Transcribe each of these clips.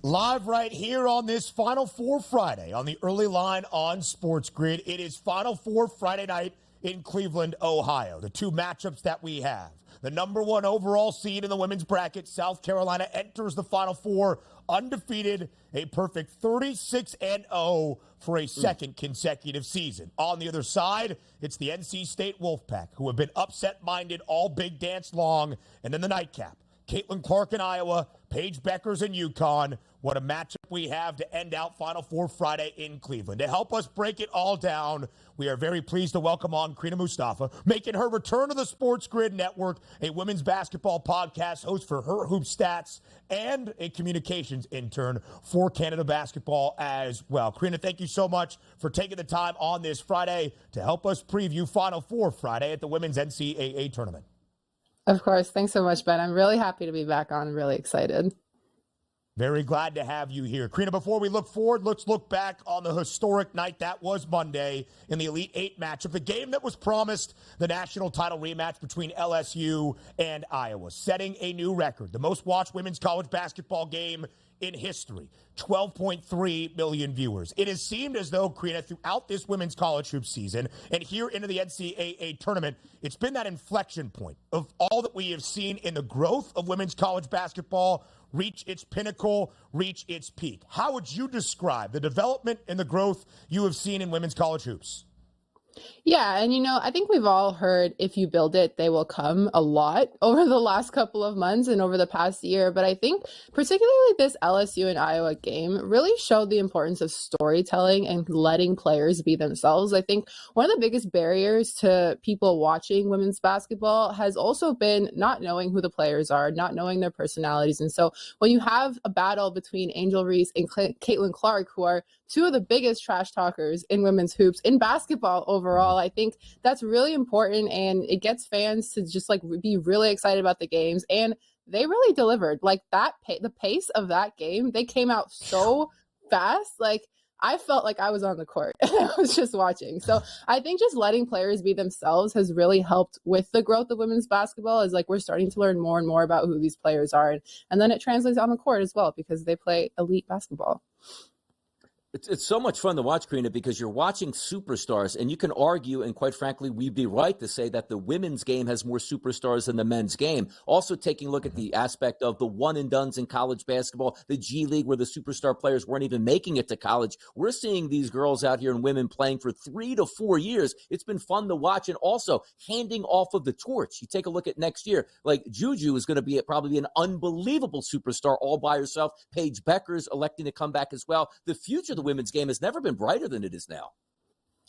Live right here on this Final Four Friday on the early line on SportsGrid. It is Final Four Friday night in Cleveland, Ohio. The two matchups that we have. The number one overall seed in the women's bracket, South Carolina, enters the Final Four undefeated, a perfect 36-0 for a second consecutive season. On the other side, it's the NC State Wolfpack, who have been upset-minded all big dance long. And then the nightcap, Caitlin Clark in Iowa, Paige Bueckers in UConn. What a matchup we have to end out Final Four Friday in Cleveland. To help us break it all down, we are very pleased to welcome on Crina Mustafa, making her return to the SportsGrid Network, a women's basketball podcast host for Her Hoop Stats, and a communications intern for Canada Basketball as well. Crina, thank you so much for taking the time on this Friday to help us preview Final Four Friday at the Women's NCAA Tournament. Of course. Thanks so much, Ben. I'm really happy to be back on. I'm really excited. Very glad to have you here. Crina, before we look forward, let's look back on the historic night that was Monday in the Elite Eight matchup, the game that was promised the national title rematch between LSU and Iowa, setting a new record, the most watched women's college basketball game in history, 12.3 million viewers. It has seemed as though, Crina, throughout this women's college hoop season and here into the NCAA tournament, it's been that inflection point of all that we have seen in the growth of women's college basketball reach its pinnacle, reach its peak. How would you describe the development and the growth you have seen in women's college hoops? Yeah, and I think we've all heard if you build it, they will come a lot over the last couple of months and over the past year. But I think particularly this LSU and Iowa game really showed the importance of storytelling and letting players be themselves. I think one of the biggest barriers to people watching women's basketball has also been not knowing who the players are, not knowing their personalities. And so when you have a battle between Angel Reese and Caitlin Clark, who are two of the biggest trash talkers in women's hoops in basketball overall, I think that's really important, and it gets fans to just be really excited about the games, and they really delivered. The pace of that game, they came out so fast. I felt like I was on the court and I was just watching. So I think just letting players be themselves has really helped with the growth of women's basketball, as we're starting to learn more and more about who these players are, and then it translates on the court as well because they play elite basketball. It's so much fun to watch, Crina, because you're watching superstars, and you can argue, and quite frankly, we'd be right to say that the women's game has more superstars than the men's game. Also taking a look at the aspect of the one-and-dones in college basketball, the G League, where the superstar players weren't even making it to college. We're seeing these girls out here and women playing for 3 to 4 years. It's been fun to watch, and also handing off of the torch. You take a look at next year, Juju is going to be probably an unbelievable superstar all by herself. Paige Bueckers electing to come back as well. The future of the women's game has never been brighter than it is now.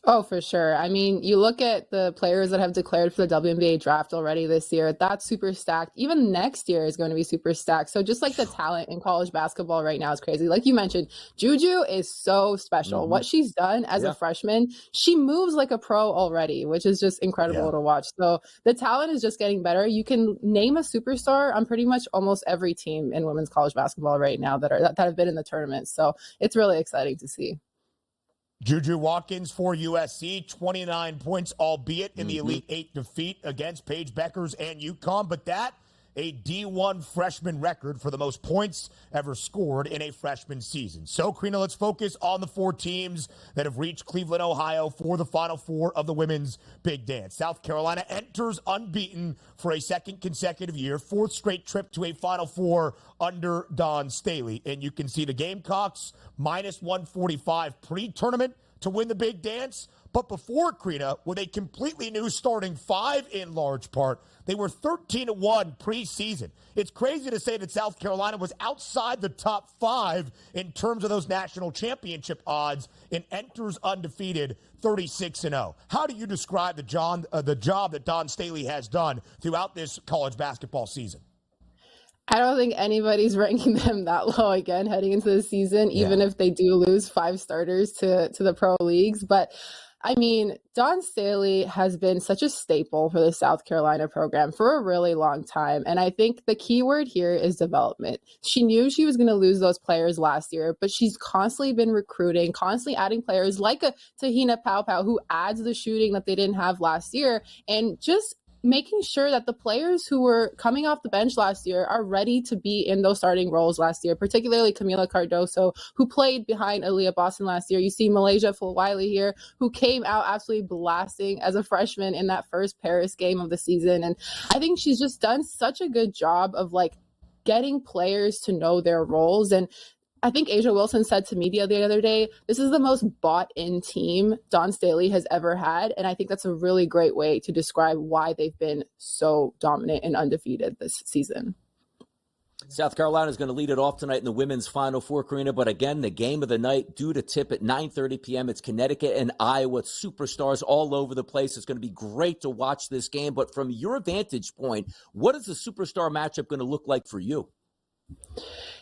Oh, for sure. I mean, you look at the players that have declared for the WNBA draft already this year, that's super stacked. Even next year is going to be super stacked. So just the talent in college basketball right now is crazy. Like you mentioned, Juju is so special. Mm-hmm. What she's done as a freshman, she moves like a pro already, which is just incredible to watch. So the talent is just getting better. You can name a superstar on pretty much almost every team in women's college basketball right now that have been in the tournament. So it's really exciting to see. Juju Watkins for USC, 29 points, albeit in the Elite Eight defeat against Paige Bueckers and UConn, but that a D1 freshman record for the most points ever scored in a freshman season. So, Crina, let's focus on the 4 teams that have reached Cleveland, Ohio for the Final Four of the Women's Big Dance. South Carolina enters unbeaten for a second consecutive year, 4th straight trip to a Final Four under Don Staley. And you can see the Gamecocks minus 145 pre-tournament to win the Big Dance. But before, Crina, with a completely new starting 5 in large part, they were 13-1 preseason. It's crazy to say that South Carolina was outside the top 5 in terms of those national championship odds and enters undefeated 36-0. How do you describe the job that Don Staley has done throughout this college basketball season? I don't think anybody's ranking them that low again heading into the season, even if they do lose 5 starters to the pro leagues. But I mean, Don Staley has been such a staple for the South Carolina program for a really long time. And I think the key word here is development. She knew she was going to lose those players last year, but she's constantly been recruiting, constantly adding players like a Tahina Paopao, who adds the shooting that they didn't have last year, and just making sure that the players who were coming off the bench last year are ready to be in those starting roles last year, particularly Camila Cardoso, who played behind Aaliyah Boston last year. You see Malaysia Fulwiley here, who came out absolutely blasting as a freshman in that first Paris game of the season. And I think she's just done such a good job of getting players to know their roles. And I think Asia Wilson said to media the other day, this is the most bought-in team Don Staley has ever had. And I think that's a really great way to describe why they've been so dominant and undefeated this season. South Carolina is going to lead it off tonight in the women's Final Four, Crina. But again, the game of the night due to tip at 9:30 p.m. It's Connecticut and Iowa. Superstars all over the place. It's going to be great to watch this game. But from your vantage point, what is the superstar matchup going to look like for you?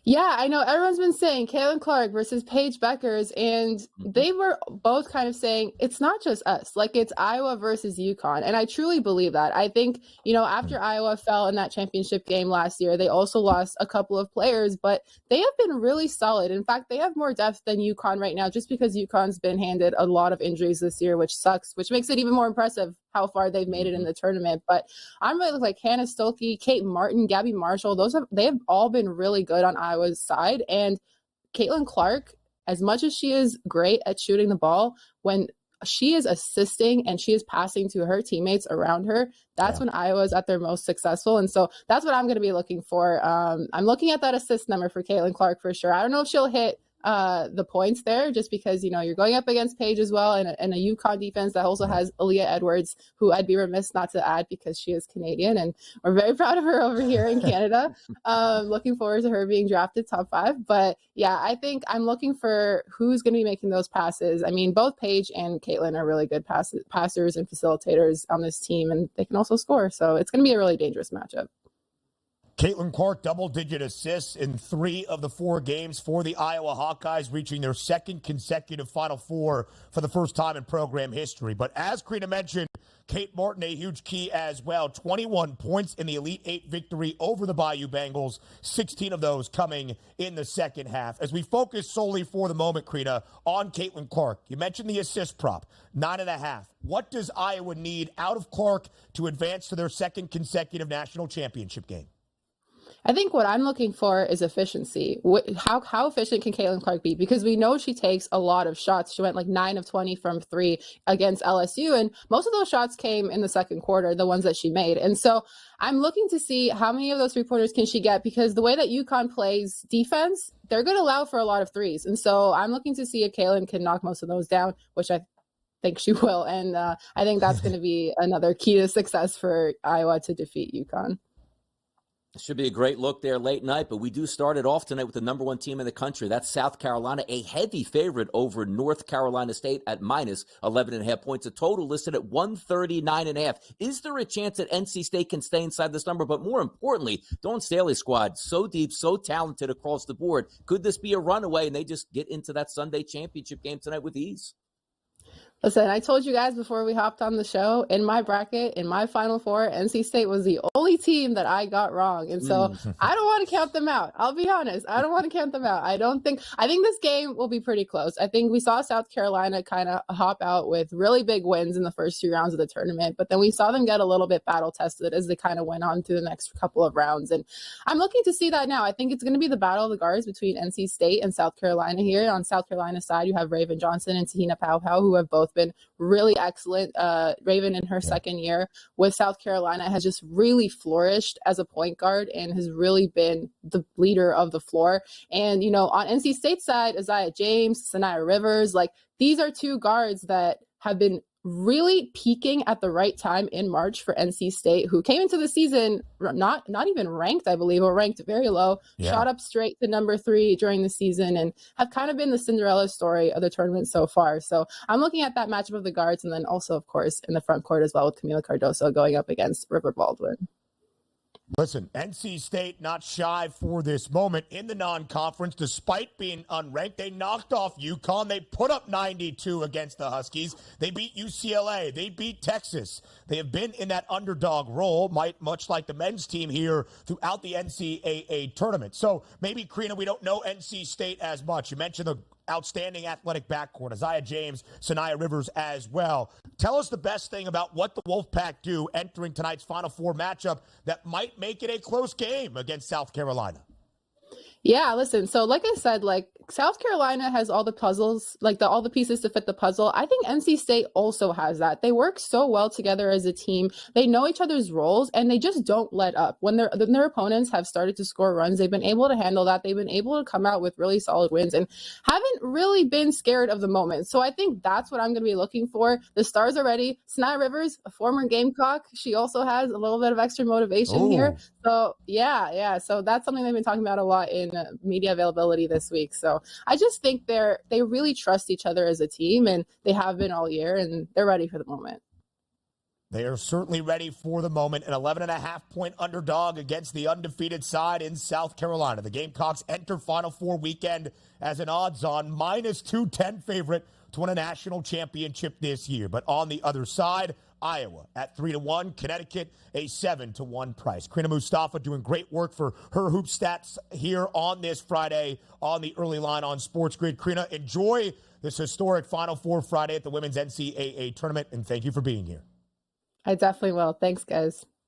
Yeah, I know everyone's been saying Caitlin Clark versus Paige Bueckers, and they were both kind of saying it's not just us, it's Iowa versus UConn. And I truly believe that. I think, after Iowa fell in that championship game last year, they also lost a couple of players, but they have been really solid. In fact, they have more depth than UConn right now, just because UConn's been handed a lot of injuries this year, which sucks, which makes it even more impressive how far they've made it in the tournament. But I'm really like Hannah Stolke, Kate Martin, Gabby Marshall. They have all been really good on Iowa's side. And Caitlin Clark, as much as she is great at shooting the ball, when she is assisting and she is passing to her teammates around her, that's when Iowa is at their most successful. And so that's what I'm going to be looking for. I'm looking at that assist number for Caitlin Clark for sure. I don't know if she'll hit the points there, just because you're going up against Paige as well, and a UConn defense that also has Aaliyah Edwards, who I'd be remiss not to add because she is Canadian, and we're very proud of her over here in Canada. Looking forward to her being drafted top 5. But yeah, I think I'm looking for who's going to be making those passes. I mean, both Paige and Caitlin are really good passers and facilitators on this team, and they can also score. So it's going to be a really dangerous matchup. Caitlin Clark, double-digit assists in 3 of the 4 games for the Iowa Hawkeyes, reaching their second consecutive Final Four for the first time in program history. But as Crina mentioned, Kate Martin, a huge key as well. 21 points in the Elite 8 victory over the Bayou Bengals, 16 of those coming in the second half. As we focus solely for the moment, Crina, on Caitlin Clark, you mentioned the assist prop, 9.5. What does Iowa need out of Clark to advance to their second consecutive national championship game? I think what I'm looking for is efficiency. How efficient can Caitlin Clark be? Because we know she takes a lot of shots. She went 9 of 20 from 3 against LSU, and most of those shots came in the second quarter, the ones that she made. And so I'm looking to see how many of those 3-pointers can she get, because the way that UConn plays defense, they're going to allow for a lot of threes. And so I'm looking to see if Caitlin can knock most of those down, which I think she will. And I think that's going to be another key to success for Iowa to defeat UConn. Should be a great look there late night, but we do start it off tonight with the number 1 team in the country. That's South Carolina, a heavy favorite over North Carolina State at minus 11.5 points. A total listed at 139.5. Is there a chance that NC State can stay inside this number? But more importantly, Don Staley squad, so deep, so talented across the board. Could this be a runaway and they just get into that Sunday championship game tonight with ease? Listen, I told you guys before we hopped on the show, in my bracket, in my Final Four, NC State was the only team that I got wrong. And so I don't want to count them out. I'll be honest. I don't want to count them out. I think this game will be pretty close. I think we saw South Carolina kind of hop out with really big wins in the first 2 rounds of the tournament, but then we saw them get a little bit battle tested as they kind of went on to the next couple of rounds. And I'm looking to see that now. I think it's going to be the battle of the guards between NC State and South Carolina here. On South Carolina's side, you have Raven Johnson and Tahina Paupow, who have both been really excellent. Raven in her second year with South Carolina has just really flourished as a point guard and has really been the leader of the floor. And, on NC State's side, Isaiah James, Sanaya Rivers, these are 2 guards that have been really peaking at the right time in March for NC State, who came into the season not even ranked, I believe, or ranked very low, shot up straight to number 3 during the season, and have kind of been the Cinderella story of the tournament so far. So I'm looking at that matchup of the guards, and then also, of course, in the front court as well with Camila Cardoso going up against River Baldwin. Listen, NC State not shy for this moment in the non-conference. Despite being unranked, they knocked off UConn. They put up 92 against the Huskies. They beat UCLA. They beat Texas. They have been in that underdog role, much like the men's team here throughout the NCAA tournament. So maybe, Crina, we don't know NC State as much. You mentioned the outstanding athletic backcourt. Isaiah James, Sanaya Rivers as well. Tell us the best thing about what the Wolfpack do entering tonight's Final Four matchup that might make it a close game against South Carolina. Yeah, listen, so like I said, like South Carolina has all the puzzles, like all the pieces to fit the puzzle. I think NC State also has that. They work so well together as a team. They know each other's roles and they just don't let up. When their opponents have started to score runs, they've been able to handle that. They've been able to come out with really solid wins and haven't really been scared of the moment. So I think that's what I'm going to be looking for. The stars are ready. Sanaya Rivers, a former Gamecock, she also has a little bit of extra motivation here. So yeah. So that's something they've been talking about a lot in media availability this week. So I just think they really trust each other as a team, and they have been all year, and they're ready for the moment. They are certainly ready for the moment. An 11.5-point underdog against the undefeated side in South Carolina. The Gamecocks enter Final Four weekend as an odds-on -210 favorite to win a national championship this year. But on the other side, Iowa at 3-1, Connecticut a 7-1 price. Crina Mustafa doing great work for her hoop stats here on this Friday on the early line on SportsGrid. Crina, enjoy this historic Final Four Friday at the Women's NCAA tournament, and thank you for being here. I definitely will. Thanks, guys.